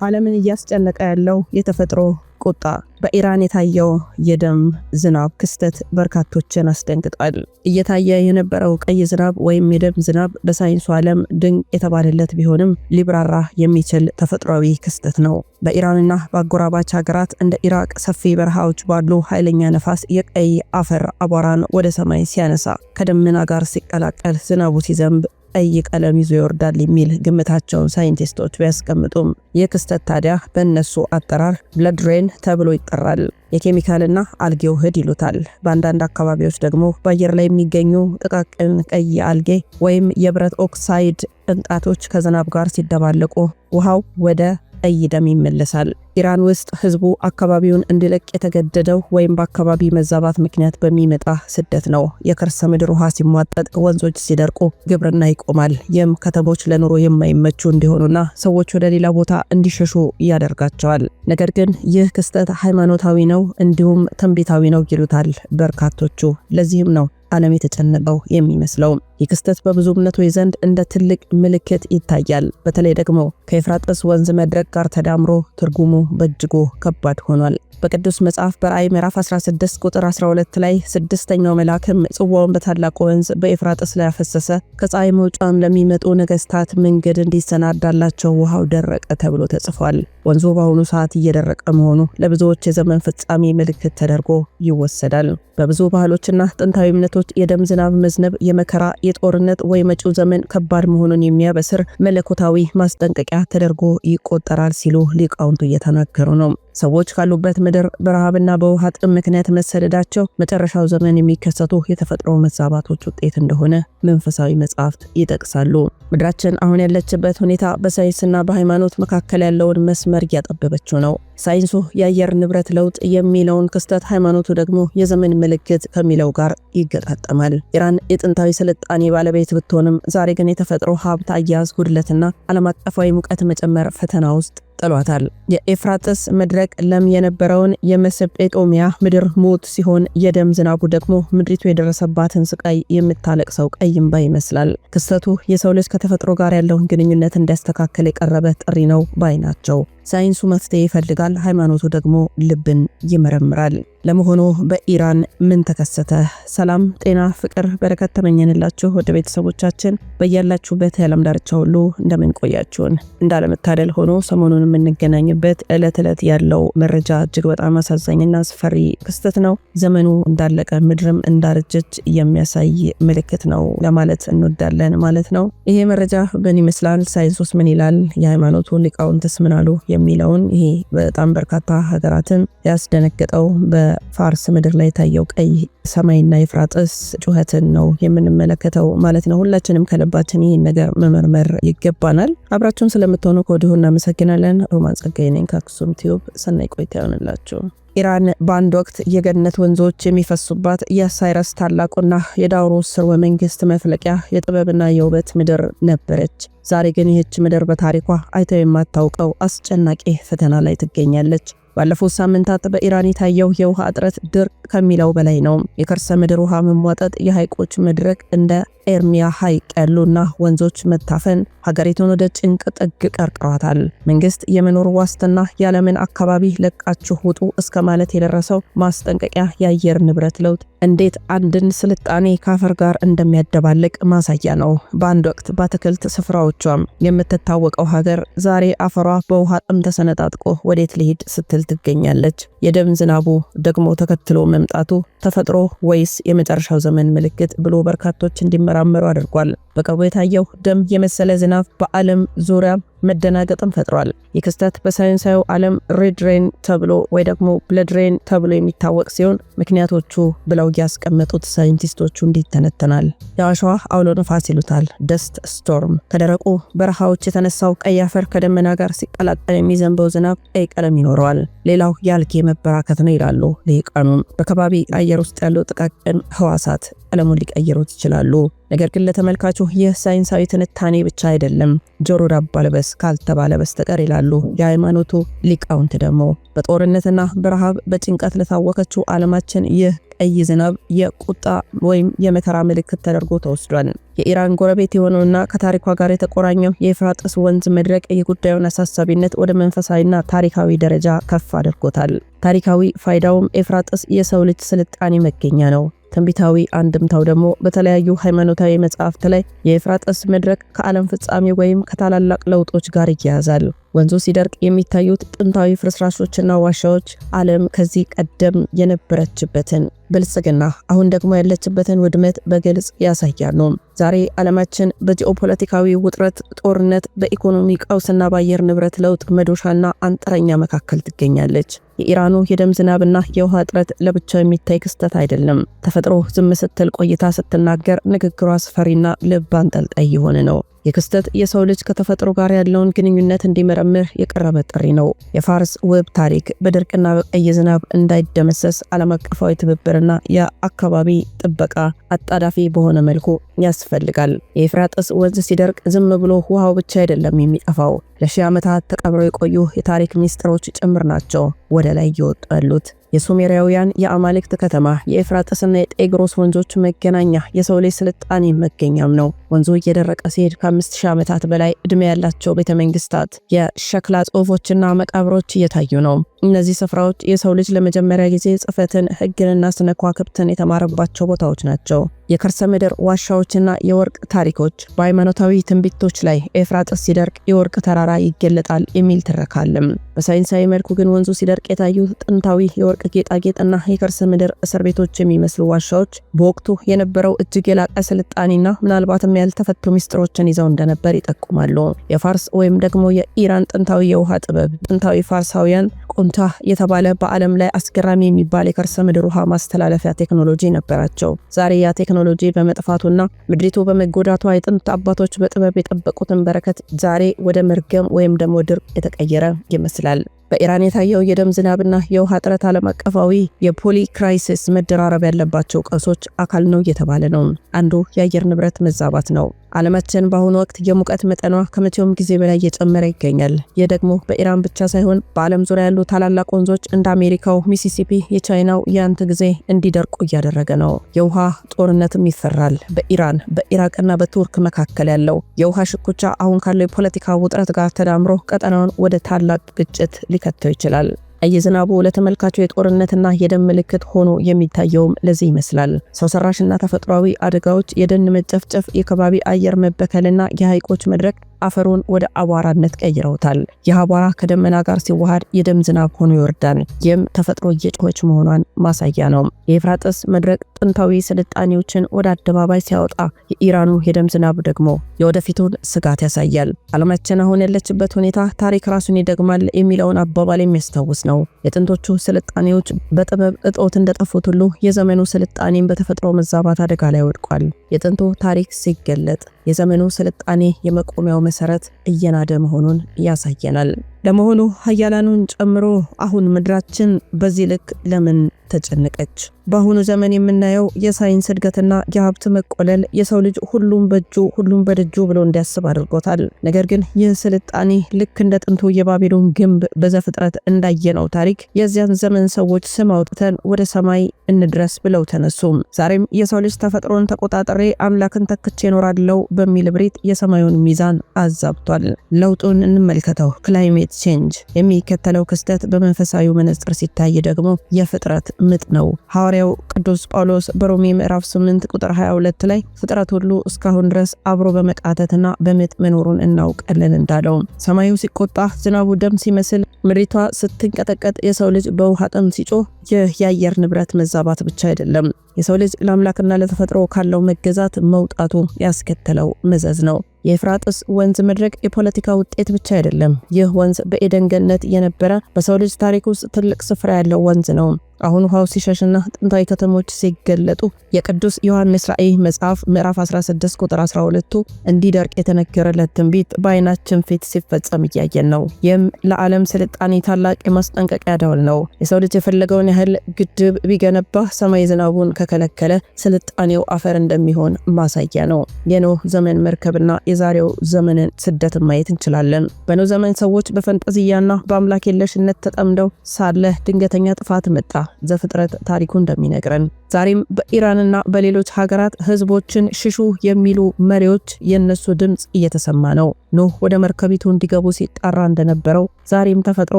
ዓለምን እያስጨነቀ ያለው የተፈጥሮ ቁጣ በኢራን የታየው የደም ዝናብ ክስተት በርካቶችን አስደንግጧል። እየታየ የነበረው ቀይ ዝናብ ወይም የደም ዝናብ በሳይንሱ ዓለም ድንቅ የተባለለት ቢሆንም ሊብራራ የሚችል ተፈጥሯዊ ክስተት ነው። በኢራንና በአጎራባች ሀገራት እንደ ኢራቅ ሰፊ በረሃዎች ባሉ ኃይለኛ ነፋስ የቀይ አፈር አቧራን ወደ ሰማይ ሲያነሳ ከደመና ጋር ሲቀላቀል ዝናቡ ሲዘንብ ቀይ ቀለም ይዞ ይወርዳል የሚል ግምታቸውን ሳይንቲስቶች ቢያስቀምጡም ይህ ክስተት ታዲያ በእነሱ አጠራር ብለድ ሬን ተብሎ ይጠራል። የኬሚካልና አልጌ ውህድ ይሉታል። በአንዳንድ አካባቢዎች ደግሞ በአየር ላይ የሚገኙ ጥቃቅን ቀይ አልጌ ወይም የብረት ኦክሳይድ ቅንጣቶች ከዝናብ ጋር ሲደባለቁ ውሃው ወደ ቀይ ደም ይመለሳል። ኢራን ውስጥ ህዝቡ አካባቢውን እንዲለቅ የተገደደው ወይም በአካባቢ መዛባት ምክንያት በሚመጣ ስደት ነው። የከርሰ ምድር ውሃ ሲሟጠጥ፣ ወንዞች ሲደርቁ ግብርና ይቆማል። ይህም ከተሞች ለኑሮ የማይመቹ እንዲሆኑና ሰዎች ወደ ሌላ ቦታ እንዲሸሹ ያደርጋቸዋል። ነገር ግን ይህ ክስተት ሃይማኖታዊ ነው እንዲሁም ትንቢታዊ ነው ይሉታል በርካቶቹ። ለዚህም ነው ዓለም የተጨነቀው የሚመስለው። ይህ ክስተት በብዙ እምነቶች ዘንድ እንደ ትልቅ ምልክት ይታያል። በተለይ ደግሞ ከኤፍራጥስ ወንዝ መድረቅ ጋር ተዳምሮ ትርጉሙ በእጅጉ ከባድ ሆኗል። በቅዱስ መጽሐፍ በራእይ ምዕራፍ 16 ቁጥር 12 ላይ ስድስተኛው መልአክም ጽዋውን በታላቁ ወንዝ በኤፍራጥስ ላይ አፈሰሰ፣ ከፀሐይ መውጫም ለሚመጡ ነገስታት መንገድ እንዲሰናዳላቸው ውሃው ደረቀ ተብሎ ተጽፏል። ወንዙ በአሁኑ ሰዓት እየደረቀ መሆኑ ለብዙዎች የዘመን ፍጻሜ ምልክት ተደርጎ ይወሰዳል። በብዙ ባህሎችና ጥንታዊ እምነቶች የደም ዝናብ መዝነብ የመከራ፣ የጦርነት ወይ መጪው ዘመን ከባድ መሆኑን የሚያበስር መለኮታዊ ማስጠንቀቂያ ተደርጎ ይቆጠራል ሲሉ ሊቃውንቱ እየተናገሩ ነው። ሰዎች ካሉበት ምድር በረሃብና በውሃ ጥም ምክንያት መሰደዳቸው መጨረሻው ዘመን የሚከሰቱ የተፈጥሮ መዛባቶች ውጤት እንደሆነ መንፈሳዊ መጻሕፍት ይጠቅሳሉ። ምድራችን አሁን ያለችበት ሁኔታ በሳይንስና በሃይማኖት መካከል ያለውን መስመር እያጠበበችው ነው። ሳይንሱ የአየር ንብረት ለውጥ የሚለውን ክስተት፣ ሃይማኖቱ ደግሞ የዘመን ምልክት ከሚለው ጋር ይገጣጠማል። ኢራን የጥንታዊ ስልጣኔ ባለቤት ብትሆንም ዛሬ ግን የተፈጥሮ ሀብት አያያዝ ጉድለትና ዓለም አቀፋዊ ሙቀት መጨመር ፈተና ውስጥ ጥሏታል። የኤፍራጥስ መድረቅ ለም የነበረውን የሜሶጶጣሚያ ምድር ሞት ሲሆን የደም ዝናቡ ደግሞ ምድሪቱ የደረሰባትን ስቃይ የምታለቅሰው ቀይ እንባ ይመስላል። ክስተቱ የሰው ልጅ ከተፈጥሮ ጋር ያለውን ግንኙነት እንዲያስተካክል የቀረበ ጥሪ ነው ባይ ናቸው። ሳይንሱ መፍትሄ ይፈልጋል፣ ሃይማኖቱ ደግሞ ልብን ይመረምራል። ለመሆኑ በኢራን ምን ተከሰተ? ሰላም፣ ጤና፣ ፍቅር፣ በረከት ተመኘንላችሁ ወደ ቤተሰቦቻችን በያላችሁበት የዓለም ዳርቻ ሁሉ እንደምን ቆያችሁን። እንዳለመታደል ሆኖ ሰሞኑን የምንገናኝበት ዕለት ያለው መረጃ እጅግ በጣም አሳዛኝና አስፈሪ ክስተት ነው። ዘመኑ እንዳለቀ ምድርም እንዳረጀች የሚያሳይ ምልክት ነው ለማለት እንወዳለን ማለት ነው። ይሄ መረጃ ምን ይመስላል? ሳይንሱስ ምን ይላል? የሃይማኖቱ ሊቃውንትስ ምን አሉ? የሚለውን ይሄ በጣም በርካታ ሀገራትን ያስደነገጠው በፋርስ ምድር ላይ ታየው ቀይ ሰማይና ኤፍራጥስ ጩኸትን ነው የምንመለከተው ማለት ነው። ሁላችንም ከልባችን ይህን ነገር መመርመር ይገባናል። አብራችሁን ስለምትሆኑ ከወዲሁ እናመሰግናለን። ሮማን ጸጋዬ ነኝ ከአክሱም ቲዩብ። ሰናይ ቆይታ ይሆንላችሁ። ኢራን በአንድ ወቅት የገነት ወንዞች የሚፈሱባት የሳይረስ ታላቁና የዳውሮ ስርወ መንግስት መፍለቂያ የጥበብና የውበት ምድር ነበረች። ዛሬ ግን ይህች ምድር በታሪኳ አይተው የማታውቀው አስጨናቂ ፈተና ላይ ትገኛለች። ባለፉት ሳምንታት በኢራን የታየው የውሃ እጥረት ድርቅ ከሚለው በላይ ነው። የከርሰ ምድር ውሃ መሟጠጥ፣ የሐይቆች መድረቅ፣ እንደ ኤርሚያ ሐይቅ ያሉና ወንዞች መታፈን ሀገሪቱን ወደ ጭንቅ ጥግ ቀርቅሯታል። መንግስት የመኖር ዋስትና ያለምን አካባቢ ለቃችሁ ውጡ እስከ ማለት የደረሰው ማስጠንቀቂያ የአየር ንብረት ለውጥ እንዴት አንድን ስልጣኔ ካፈር ጋር እንደሚያደባልቅ ማሳያ ነው። በአንድ ወቅት በአትክልት ስፍራዎቿም የምትታወቀው ሀገር ዛሬ አፈሯ በውሃ ጥም ተሰነጣጥቆ ወዴት ልሂድ ስትል ትገኛለች። የደም ዝናቡ ደግሞ ተከትሎ መምጣቱ ተፈጥሮ ወይስ የመጨረሻው ዘመን ምልክት ብሎ በርካቶች እንዲመራመሩ አድርጓል። በቅርቡ የታየው ደም የመሰለ ዝናብ በዓለም ዙሪያ መደናገጥን ፈጥሯል። ይህ ክስተት በሳይንሳዊ ዓለም ሬድ ሬን ተብሎ ወይ ደግሞ ብለድ ሬን ተብሎ የሚታወቅ ሲሆን ምክንያቶቹ ብለው ያስቀመጡት ሳይንቲስቶቹ እንዲተነተናል። የአሸዋ አውሎ ነፋስ ይሉታል፣ ደስት ስቶርም። ከደረቁ በረሃዎች የተነሳው ቀይ አፈር ከደመና ጋር ሲቀላቀል የሚዘንበው ዝናብ ቀይ ቀለም ይኖረዋል። ሌላው የአልጌ መበራከት ነው ይላሉ ልሂቃኑ። በከባቢ አየር ውስጥ ያሉ ጥቃቅን ህዋሳት ቀለሙን ሊቀይሩት ይችላሉ። ነገር ግን ለተመልካቹ ይህ ሳይንሳዊ ትንታኔ ብቻ አይደለም ጆሮ ዳባ ልበስ ካልተባለ በስተቀር ይላሉ የሃይማኖቱ ሊቃውንት። ደግሞ በጦርነትና በረሃብ በጭንቀት ለታወከችው ዓለማችን ይህ ቀይ ዝናብ የቁጣ ወይም የመከራ ምልክት ተደርጎ ተወስዷል። የኢራን ጎረቤት የሆነውና ከታሪኳ ጋር የተቆራኘው የኤፍራጥስ ወንዝ መድረቅ የጉዳዩን አሳሳቢነት ወደ መንፈሳዊና ታሪካዊ ደረጃ ከፍ አድርጎታል። ታሪካዊ ፋይዳውም ኤፍራጥስ የሰው ልጅ ስልጣኔ መገኛ ነው። ትንቢታዊ አንድምታው ደግሞ በተለያዩ ሃይማኖታዊ መጻሕፍት ላይ የኤፍራጥስ መድረቅ ከዓለም ፍጻሜ ወይም ከታላላቅ ለውጦች ጋር ይያያዛል። ወንዙ ሲደርቅ የሚታዩት ጥንታዊ ፍርስራሾችና ዋሻዎች ዓለም ከዚህ ቀደም የነበረችበትን ብልጽግና አሁን ደግሞ ያለችበትን ውድመት በግልጽ ያሳያሉ። ዛሬ ዓለማችን በጂኦፖለቲካዊ ውጥረት፣ ጦርነት፣ በኢኮኖሚ ቀውስና በአየር ንብረት ለውጥ መዶሻና አንጥረኛ መካከል ትገኛለች። የኢራኑ የደም ዝናብና የውሃ እጥረት ለብቻው የሚታይ ክስተት አይደለም። ተፈጥሮ ዝም ስትል ቆይታ ስትናገር ንግግሯ አስፈሪና ልብ አንጠልጣይ የሆነ ነው። የክስተት የሰው ልጅ ከተፈጥሮ ጋር ያለውን ግንኙነት እንዲመረምር የቀረበ ጥሪ ነው። የፋርስ ውብ ታሪክ በድርቅና በቀይ ዝናብ እንዳይደመሰስ ዓለም አቀፋዊ ትብብርና የአካባቢ ጥበቃ አጣዳፊ በሆነ መልኩ ያስፈልጋል። የኤፍራጥስ ወንዝ ሲደርቅ ዝም ብሎ ውሃው ብቻ አይደለም የሚጠፋው፣ ለሺህ ዓመታት ተቀብረው የቆዩ የታሪክ ሚስጥሮች ጭምር ናቸው ወደ ላይ እየወጡ ያሉት። የሱሜራውያን የአማልክት ከተማ የኤፍራጥስና የጤግሮስ ወንዞች መገናኛ የሰው ልጅ ስልጣኔ መገኛም ነው። ወንዙ እየደረቀ ሲሄድ ከ5000 ዓመታት በላይ ዕድሜ ያላቸው ቤተመንግስታት፣ የሸክላ ጽሑፎችና መቃብሮች እየታዩ ነው። እነዚህ ስፍራዎች የሰው ልጅ ለመጀመሪያ ጊዜ ጽሕፈትን፣ ሕግንና ስነ ከዋክብትን የተማረባቸው ቦታዎች ናቸው። የከርሰ ምድር ዋሻዎችና የወርቅ ታሪኮች በሃይማኖታዊ ትንቢቶች ላይ ኤፍራጥስ ሲደርቅ የወርቅ ተራራ ይገለጣል የሚል ትረካለም። በሳይንሳዊ መልኩ ግን ወንዙ ሲደርቅ የታዩት ጥንታዊ የወርቅ ጌጣጌጥና የከርሰ ምድር እስር ቤቶች የሚመስሉ ዋሻዎች በወቅቱ የነበረው እጅግ የላቀ ስልጣኔና ምናልባትም ያልተፈቱ ሚስጥሮችን ይዘው እንደነበር ይጠቁማሉ። የፋርስ ወይም ደግሞ የኢራን ጥንታዊ የውሃ ጥበብ ጥንታዊ ፋርሳውያን ቆንታ የተባለ በዓለም ላይ አስገራሚ የሚባል የከርሰ ምድር ውሃ ማስተላለፊያ ቴክኖሎጂ ነበራቸው። ዛሬ ያ ቴክኖሎጂ በመጥፋቱና ምድሪቱ በመጎዳቷ የጥንት አባቶች በጥበብ የጠበቁትን በረከት ዛሬ ወደ መርገም ወይም ደግሞ ድርቅ የተቀየረ ይመስላል። በኢራን የታየው የደም ዝናብና የውሃ እጥረት ዓለም አቀፋዊ የፖሊ ክራይሲስ መደራረብ ያለባቸው ቀውሶች አካል ነው እየተባለ ነው። አንዱ የአየር ንብረት መዛባት ነው። ዓለማችን በአሁኑ ወቅት የሙቀት መጠኗ ከመቼውም ጊዜ በላይ እየጨመረ ይገኛል። ይህ ደግሞ በኢራን ብቻ ሳይሆን በዓለም ዙሪያ ያሉ ታላላቅ ወንዞች እንደ አሜሪካው ሚሲሲፒ፣ የቻይናው ያንት ጊዜ እንዲደርቁ እያደረገ ነው። የውሃ ጦርነትም ይፈራል። በኢራን በኢራቅና በቱርክ መካከል ያለው የውሃ ሽኩቻ አሁን ካለው የፖለቲካ ውጥረት ጋር ተዳምሮ ቀጠናውን ወደ ታላቅ ግጭት ሊከተው ይችላል። ቀይ ዝናቡ ለተመልካቹ የጦርነትና የደም ምልክት ሆኖ የሚታየውም ለዚህ ይመስላል። ሰው ሰራሽና ተፈጥሯዊ አደጋዎች፣ የደን መጨፍጨፍ፣ የከባቢ አየር መበከልና የሐይቆች መድረቅ አፈሩን ወደ አቧራነት ቀይረውታል። ይህ አቧራ ከደመና ጋር ሲዋሃድ የደም ዝናብ ሆኖ ይወርዳል። ይህም ተፈጥሮ እየጮኸች መሆኗን ማሳያ ነው። የኤፍራጥስ መድረቅ ጥንታዊ ስልጣኔዎችን ወደ አደባባይ ሲያወጣ፣ የኢራኑ የደም ዝናብ ደግሞ የወደፊቱን ስጋት ያሳያል። ዓለማችን አሁን ያለችበት ሁኔታ ታሪክ ራሱን ይደግማል የሚለውን አባባል የሚያስታውስ ነው። የጥንቶቹ ስልጣኔዎች በጥበብ እጦት እንደጠፉት ሁሉ የዘመኑ ስልጣኔም በተፈጥሮ መዛባት አደጋ ላይ ወድቋል። የጥንቱ ታሪክ ሲገለጥ የዘመኑ ስልጣኔ የመቆሚያው መሰረት እየናደ መሆኑን ያሳየናል። ለመሆኑ ሀያላኑን ጨምሮ አሁን ምድራችን በዚህ ልክ ለምን ተጨነቀች? በአሁኑ ዘመን የምናየው የሳይንስ እድገትና የሀብት መቆለል የሰው ልጅ ሁሉም በእጁ ሁሉም በደጁ ብሎ እንዲያስብ አድርጎታል። ነገር ግን ይህ ስልጣኔ ልክ እንደ ጥንቱ የባቢሎን ግንብ በዘፍጥረት እንዳየነው ታሪክ የዚያን ዘመን ሰዎች ስም አውጥተን ወደ ሰማይ እንድረስ ብለው ተነሱ። ዛሬም የሰው ልጅ ተፈጥሮን ተቆጣጠሬ አምላክን ተክቼ እኖራለሁ በሚል ብሪት የሰማዩን ሚዛን አዛብቷል። ለውጡን እንመልከተው። ክላይሜት ቼንጅ የሚከተለው ክስተት በመንፈሳዊ መነጽር ሲታይ ደግሞ የፍጥረት ምጥ ነው። ሐዋርያው ቅዱስ ጳውሎስ በሮሜ ምዕራፍ 8 ቁጥር 22 ላይ ፍጥረት ሁሉ እስካሁን ድረስ አብሮ በመቃተትና በምጥ መኖሩን እናውቃለን እንዳለው፣ ሰማዩ ሲቆጣ፣ ዝናቡ ደም ሲመስል፣ ምድሪቷ ስትንቀጠቀጥ፣ የሰው ልጅ በውሃ ጥም ሲጮህ፣ ይህ የአየር ንብረት መዛባት ብቻ አይደለም፣ የሰው ልጅ ለአምላክና ለተፈጥሮ ካለው መገዛት መውጣቱ ያስከተለው መዘዝ ነው። የኤፍራጥስ ወንዝ መድረቅ የፖለቲካ ውጤት ብቻ አይደለም። ይህ ወንዝ በኤደን ገነት የነበረ በሰው ልጅ ታሪክ ውስጥ ትልቅ ስፍራ ያለው ወንዝ ነው። አሁን ውሃው ሲሸሽና ጥንታዊ ከተሞች ሲገለጡ የቅዱስ ዮሐንስ ራእይ መጽሐፍ ምዕራፍ 16 ቁጥር 12 እንዲደርቅ የተነገረለት ትንቢት በዓይናችን ፊት ሲፈጸም እያየን ነው። ይህም ለዓለም ስልጣኔ ታላቅ የማስጠንቀቂያ ደወል ነው። የሰው ልጅ የፈለገውን ያህል ግድብ ቢገነባ ሰማይ ዝናቡን ከከለከለ ስልጣኔው አፈር እንደሚሆን ማሳያ ነው። የኖህ ዘመን መርከብና የዛሬው ዘመንን ስደት ማየት እንችላለን። በኖህ ዘመን ሰዎች በፈንጠዝያና በአምላክ የለሽነት ተጠምደው ሳለ ድንገተኛ ጥፋት መጣ። ዘፍጥረት ታሪኩ እንደሚነግረን ዛሬም በኢራንና በሌሎች ሀገራት ህዝቦችን ሽሹ የሚሉ መሪዎች የነሱ ድምጽ እየተሰማ ነው። ኖህ ወደ መርከቢቱ እንዲገቡ ሲጣራ እንደነበረው ዛሬም ተፈጥሮ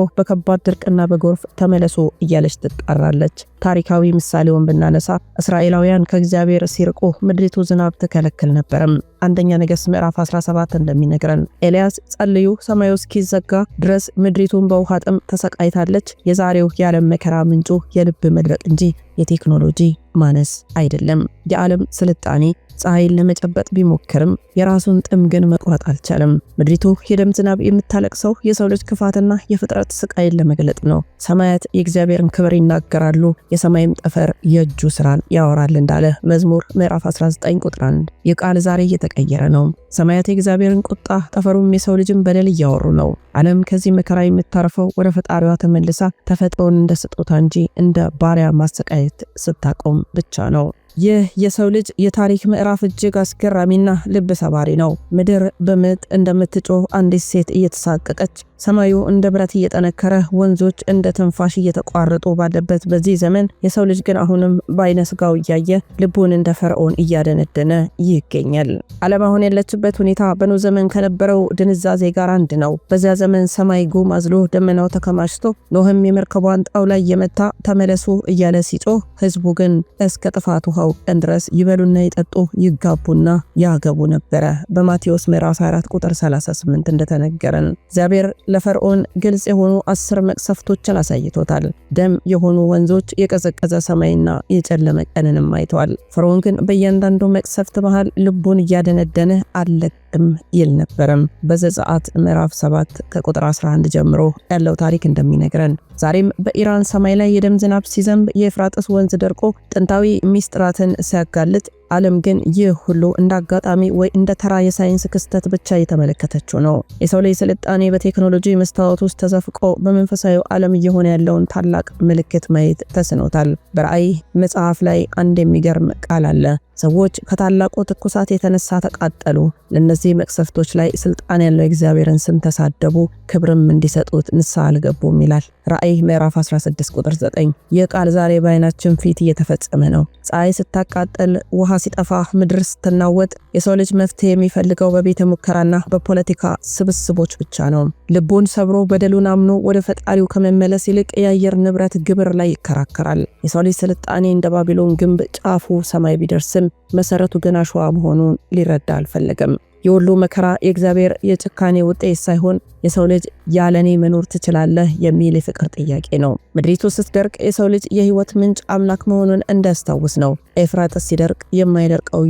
በከባድ ድርቅና በጎርፍ ተመለሱ እያለች ትጣራለች። ታሪካዊ ምሳሌውን ብናነሳ እስራኤላውያን ከእግዚአብሔር ሲርቁ ምድሪቱ ዝናብ ትከለክል ነበርም። አንደኛ ነገሥት ምዕራፍ 17 እንደሚነግረን ኤልያስ ጸልዩ ሰማዩ እስኪዘጋ ድረስ ምድሪቱን በውሃ ጥም ተሰቃይታለች። የዛሬው የዓለም መከራ ምንጩ የልብ መድረቅ እንጂ የቴክኖሎጂ ማነስ አይደለም። የዓለም ስልጣኔ ፀሐይን ለመጨበጥ ቢሞክርም የራሱን ጥም ግን መቁረጥ አልቻለም። ምድሪቱ የደም ዝናብ የምታለቅሰው የሰው ልጅ ክፋትና የፍጥረት ስቃይን ለመግለጥ ነው። ሰማያት የእግዚአብሔርን ክብር ይናገራሉ፣ የሰማይም ጠፈር የእጁ ስራን ያወራል እንዳለ መዝሙር ምዕራፍ 19 ቁጥር 1። ይህ ቃል ዛሬ እየተቀየረ ነው። ሰማያት የእግዚአብሔርን ቁጣ፣ ጠፈሩም የሰው ልጅን በደል እያወሩ ነው። ዓለም ከዚህ መከራ የምታርፈው ወደ ፈጣሪዋ ተመልሳ ተፈጥሮን እንደ ስጦታ እንጂ እንደ ባሪያ ማሰቃየት ስታቆም ብቻ ነው። ይህ የሰው ልጅ የታሪክ ምዕራፍ እጅግ አስገራሚና ልብ ሰባሪ ነው። ምድር በምጥ እንደምትጮህ አንዲት ሴት እየተሳቀቀች፣ ሰማዩ እንደ ብረት እየጠነከረ፣ ወንዞች እንደ ትንፋሽ እየተቋረጡ ባለበት በዚህ ዘመን የሰው ልጅ ግን አሁንም በዓይነ ስጋው እያየ ልቡን እንደ ፈርዖን እያደነደነ ይገኛል። ዓለም አሁን ያለችበት ሁኔታ በኖህ ዘመን ከነበረው ድንዛዜ ጋር አንድ ነው። በዚያ ዘመን ሰማይ ጉም አዝሎ ደመናው ተከማችቶ ኖህም የመርከቧን ጣውላ እየመታ ተመለሱ እያለ ሲጮህ፣ ህዝቡ ግን እስከ ጥፋት ውሃው ቀን ድረስ ይበሉና ይጠጡ ይጋቡና ያገቡ ነበረ። በማቴዎስ ምዕራፍ 4 ቁጥር 38 እንደተነገረን እግዚአብሔር ለፈርዖን ግልጽ የሆኑ 10 መቅሰፍቶችን አሳይቶታል። ደም የሆኑ ወንዞች፣ የቀዘቀዘ ሰማይና የጨለመ ቀንንም አይተዋል። ፈርዖን ግን በእያንዳንዱ መቅሰፍት መሃል ልቡን እያደነደነ አለቅም ይል ነበረም። በዘጸአት ምዕራፍ 7 ከቁጥር 11 ጀምሮ ያለው ታሪክ እንደሚነግረን ዛሬም በኢራን ሰማይ ላይ የደም ዝናብ ሲዘንብ የኤፍራጥስ ወንዝ ደርቆ ጥንታዊ ሚስጥራትን ሲያጋልጥ ዓለም ግን ይህ ሁሉ እንዳጋጣሚ ወይ እንደ ተራ የሳይንስ ክስተት ብቻ የተመለከተችው ነው። የሰው ልጅ ስልጣኔ በቴክኖሎጂ መስታወት ውስጥ ተዘፍቆ በመንፈሳዊ ዓለም እየሆነ ያለውን ታላቅ ምልክት ማየት ተስኖታል። በራእይ መጽሐፍ ላይ አንድ የሚገርም ቃል አለ። ሰዎች ከታላቁ ትኩሳት የተነሳ ተቃጠሉ፣ ለነዚህ መቅሰፍቶች ላይ ስልጣን ያለው እግዚአብሔርን ስም ተሳደቡ፣ ክብርም እንዲሰጡት ንስሐ አልገቡም ይላል ራእይ ምዕራፍ 16 ቁጥር 9። ይህ ቃል ዛሬ በዓይናችን ፊት እየተፈጸመ ነው። ፀሐይ ስታቃጠል፣ ውሃ ሲጠፋ፣ ምድር ስትናወጥ የሰው ልጅ መፍትሄ የሚፈልገው በቤተ ሙከራና በፖለቲካ ስብስቦች ብቻ ነው። ልቡን ሰብሮ በደሉን አምኖ ወደ ፈጣሪው ከመመለስ ይልቅ የአየር ንብረት ግብር ላይ ይከራከራል። የሰው ልጅ ስልጣኔ እንደ ባቢሎን ግንብ ጫፉ ሰማይ ቢደርስም መሰረቱ ግን አሸዋ መሆኑን ሊረዳ አልፈለገም። የሁሉ መከራ የእግዚአብሔር የጭካኔ ውጤት ሳይሆን የሰው ልጅ ያለኔ መኖር ትችላለህ የሚል የፍቅር ጥያቄ ነው። ምድሪቱ ስትደርቅ የሰው ልጅ የህይወት ምንጭ አምላክ መሆኑን እንዳስታውስ ነው። ኤፍራጥስ ሲደርቅ የማይደርቀው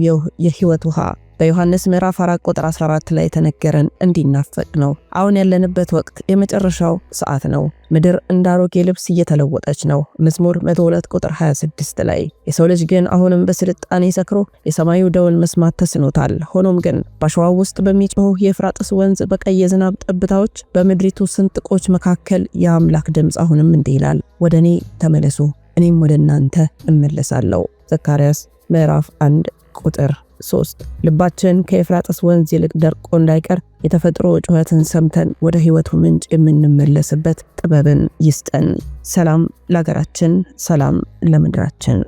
የህይወት ውሃ በዮሐንስ ምዕራፍ 4 ቁጥር 14 ላይ ተነገረን እንዲናፈቅ ነው። አሁን ያለንበት ወቅት የመጨረሻው ሰዓት ነው። ምድር እንዳሮጌ ልብስ እየተለወጠች ነው። መዝሙር 102 ቁጥር 26 ላይ የሰው ልጅ ግን አሁንም በስልጣኔ ሰክሮ የሰማዩ ደወል መስማት ተስኖታል። ሆኖም ግን በአሸዋው ውስጥ በሚጮህ የኤፍራጥስ ወንዝ በቀይ የዝናብ ጠብታዎች በምድሪቱ ስንጥቆች መካከል የአምላክ ድምፅ አሁንም እንዲህ ይላል፣ ወደ እኔ ተመለሱ እኔም ወደ እናንተ እመለሳለሁ። ዘካርያስ ምዕራፍ 1 ቁጥር 3። ልባችን ከኤፍራጥስ ወንዝ ይልቅ ደርቆ እንዳይቀር የተፈጥሮ ጩኸትን ሰምተን ወደ ህይወቱ ምንጭ የምንመለስበት ጥበብን ይስጠን። ሰላም ለሀገራችን፣ ሰላም ለምድራችን።